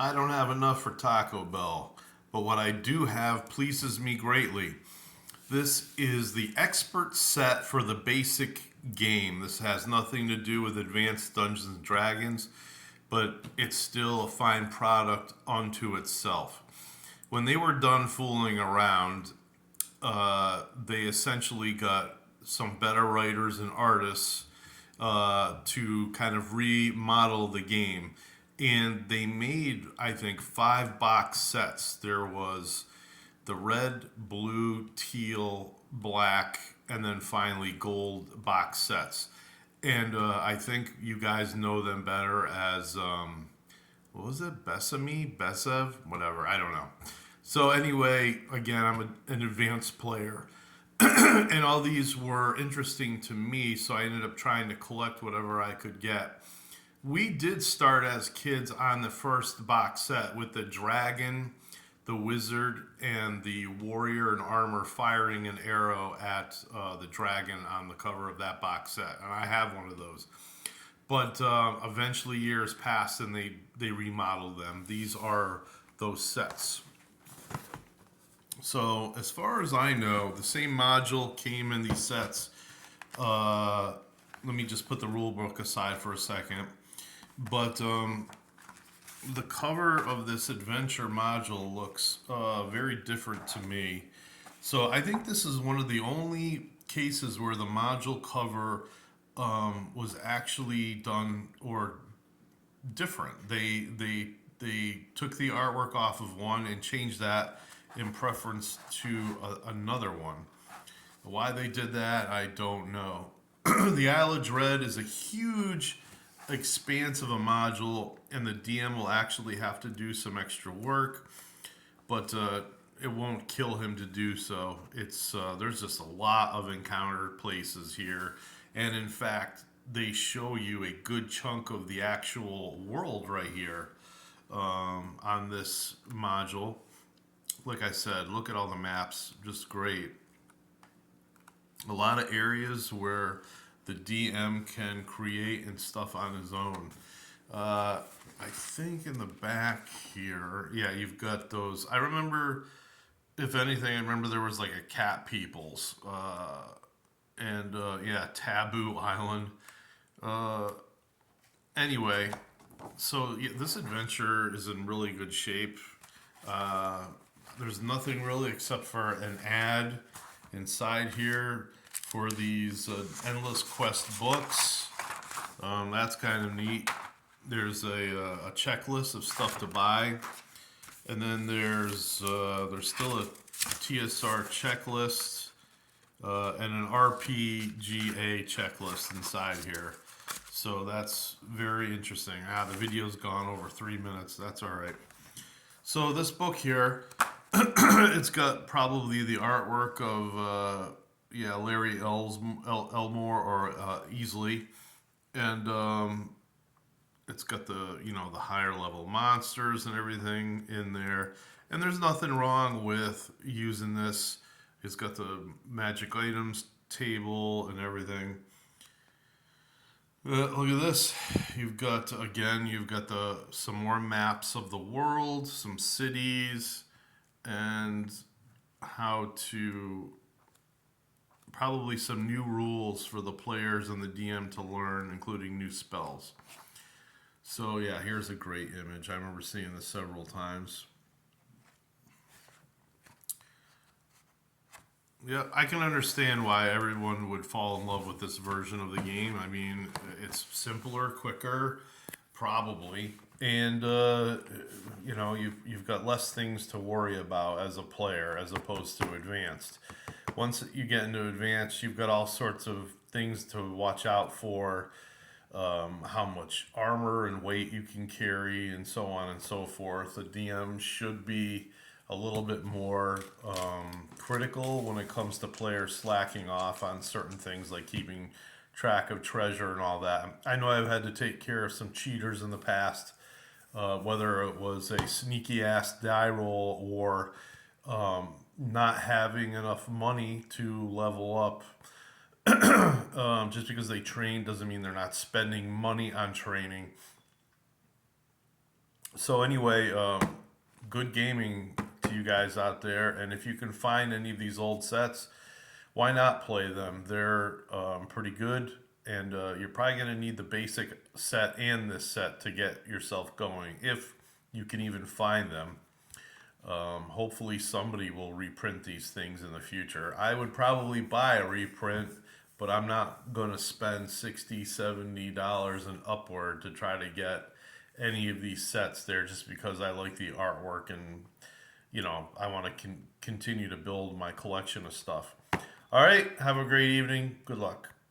I don't have enough for Taco Bell, but what I do have pleases me greatly. This is the expert set for the basic game. This has nothing to do with advanced Dungeons and Dragons, but it's still a fine product unto itself. When they were done fooling around, they essentially got some better writers and artists to kind of remodel the game. And they made, I think, 5 box sets. There was the red, blue, teal, black, and then finally gold box sets. And I think you guys know them better as, what was it? Besame? Besev? Whatever. I don't know. So, anyway, again, an advanced player. And all these were interesting to me, so I ended up trying to collect whatever I could get. We did start as kids on the first box set with the dragon, the wizard, and the warrior in armor firing an arrow at the dragon on the cover of that box set. And I have one of those. But eventually years passed and they remodeled them. These are those sets. So as far as I know, the same module came in these sets. Let me just put the rule book aside for a second. But the cover of this adventure module looks very different to me. So I think this is one of the only cases where the module cover was actually done or different. They took the artwork off of one and changed that in preference to another one. Why they did that, I don't know. The Isle of Dread is a huge expanse of a module, and the DM will actually have to do some extra work, but it won't kill him to do so. It's there's just a lot of encounter places here, and in fact, they show you a good chunk of the actual world right here on this module. Like I said, look at all the maps, just great. A lot of areas where the DM can create and stuff on his own. I think in the back here, yeah, you've got those. I remember, if anything, I remember there was like a Cat Peoples, and yeah, Taboo Island. Uh, anyway, so yeah, this adventure is in really good shape. Uh, there's nothing really except for an ad inside here for these endless quest books. That's kind of neat. There's a checklist of stuff to buy, and then there's still a TSR checklist and an RPGA checklist inside here. So that's very interesting. The video's gone over 3 minutes. That's all right. So this book here, it's got probably the artwork of yeah, Larry Elmore or Easley, and it's got the the higher level monsters and everything in there. And there's nothing wrong with using this. It's got the magic items table and everything. Look at this. You've got some more maps of the world, some cities, and how to probably some new rules for the players and the DM to learn, including new spells. So yeah, here's a great image. I remember seeing this several times. Yeah, I can understand why everyone would fall in love with this version of the game. I mean, it's simpler, quicker, probably, and you've got less things to worry about as a player as opposed to advanced. Once you get into advanced, you've got all sorts of things to watch out for, how much armor and weight you can carry, and so on and so forth. The DM should be a little bit more critical when it comes to players slacking off on certain things like keeping track of treasure and all that. I know I've had to take care of some cheaters in the past, whether it was a sneaky ass die roll or not having enough money to level up. Just because they train doesn't mean they're not spending money on training. So anyway, good gaming to you guys out there. And if you can find any of these old sets, why not play them? They're pretty good, and you're probably going to need the basic set and this set to get yourself going, if you can even find them. Hopefully, somebody will reprint these things in the future. I would probably buy a reprint, but I'm not going to spend $60, $70 and upward to try to get any of these sets there just because I like the artwork and I want to continue to build my collection of stuff. All right, have a great evening. Good luck.